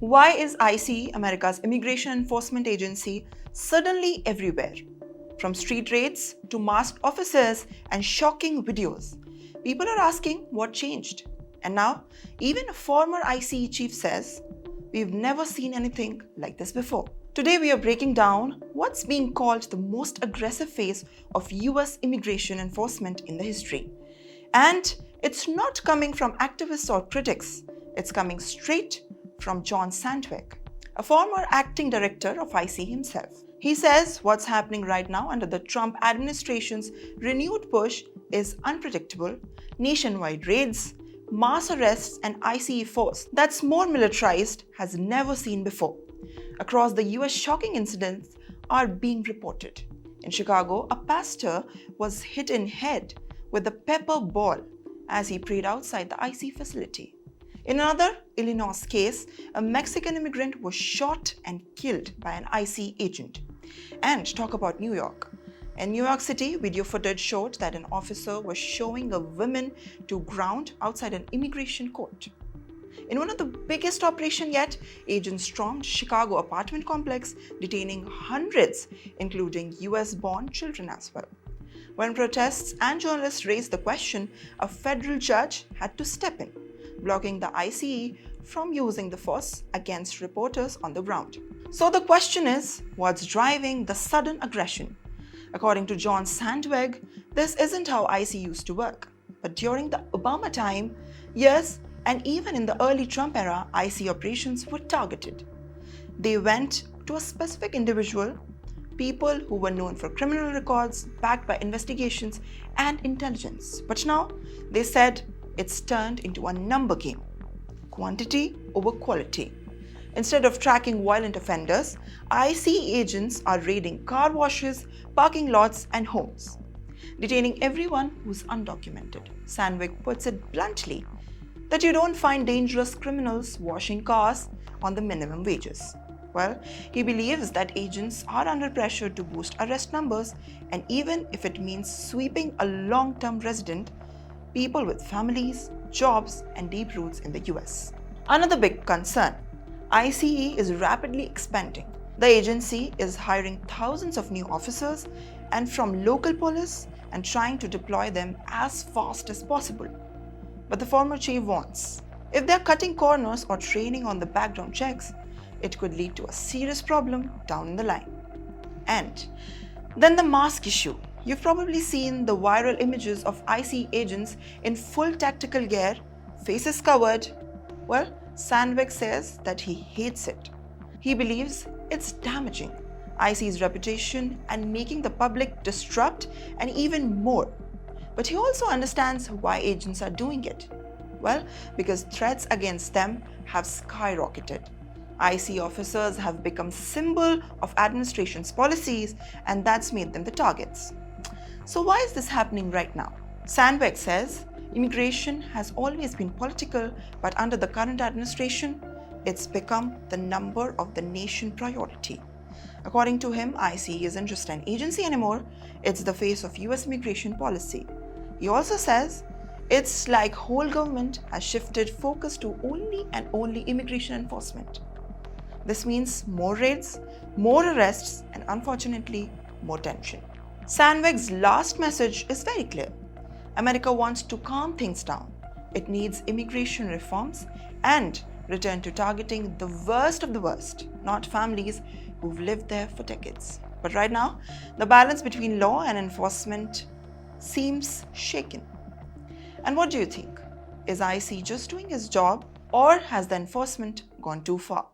Why is ICE, America's immigration enforcement agency, suddenly everywhere? From street raids to masked officers and shocking videos, people are asking what changed. And now, even a former ICE chief says, we've never seen anything like this before. Today, we are breaking down what's being called the most aggressive phase of US immigration enforcement in the history. And it's not coming from activists or critics, it's coming straight from John Sandweg, a former acting director of ICE himself. He says what's happening right now under the Trump administration's renewed push is unpredictable, nationwide raids, mass arrests, and ICE force that's more militarized has never seen before. Across the US, shocking incidents are being reported. In Chicago, a pastor was hit in head with a pepper ball as he prayed outside the ICE facility. In another Illinois case, a Mexican immigrant was shot and killed by an ICE agent. And talk about New York. In New York City, video footage showed that an officer was showing a woman to ground outside an immigration court. In one of the biggest operations yet, agents stormed Chicago apartment complex, detaining hundreds, including US-born children as well. When protests and journalists raised the question, a federal judge had to step in, blocking the ICE from using the force against reporters on the ground. So the question is, what's driving the sudden aggression? According to John Sandweg, this isn't how ICE used to work. But during the Obama time, yes, and even in the early Trump era, ICE operations were targeted. They went to a specific individual, people who were known for criminal records, backed by investigations and intelligence. But now, they said it's turned into a number game. Quantity over quality. Instead of tracking violent offenders, ICE agents are raiding car washes, parking lots, and homes, detaining everyone who's undocumented. Sandweg puts it bluntly that you don't find dangerous criminals washing cars on the minimum wages. Well, he believes that agents are under pressure to boost arrest numbers, and even if it means sweeping a long-term resident, people with families, jobs, and deep roots in the US. Another big concern, ICE is rapidly expanding. The agency is hiring thousands of new officers and from local police and trying to deploy them as fast as possible. But the former chief warns, if they're cutting corners or training on the background checks, it could lead to a serious problem down the line. And then the mask issue. You've probably seen the viral images of ICE agents in full tactical gear, faces covered. Well, Sandweg says that he hates it. He believes it's damaging ICE's reputation and making the public disrupt and even more. But he also understands why agents are doing it. Well, because threats against them have skyrocketed. ICE officers have become symbol of administration's policies, and that's made them the targets. So why is this happening right now? Sandweg says immigration has always been political, but under the current administration, it's become the number of the nation priority. According to him, ICE isn't just an agency anymore, it's the face of US immigration policy. He also says it's like whole government has shifted focus to only and only immigration enforcement. This means more raids, more arrests, and unfortunately, more tension. Sandweg's last message is very clear. America wants to calm things down. It needs immigration reforms and return to targeting the worst of the worst, not families who've lived there for decades. But right now, the balance between law and enforcement seems shaken. And what do you think? Is ICE just doing his job, or has the enforcement gone too far?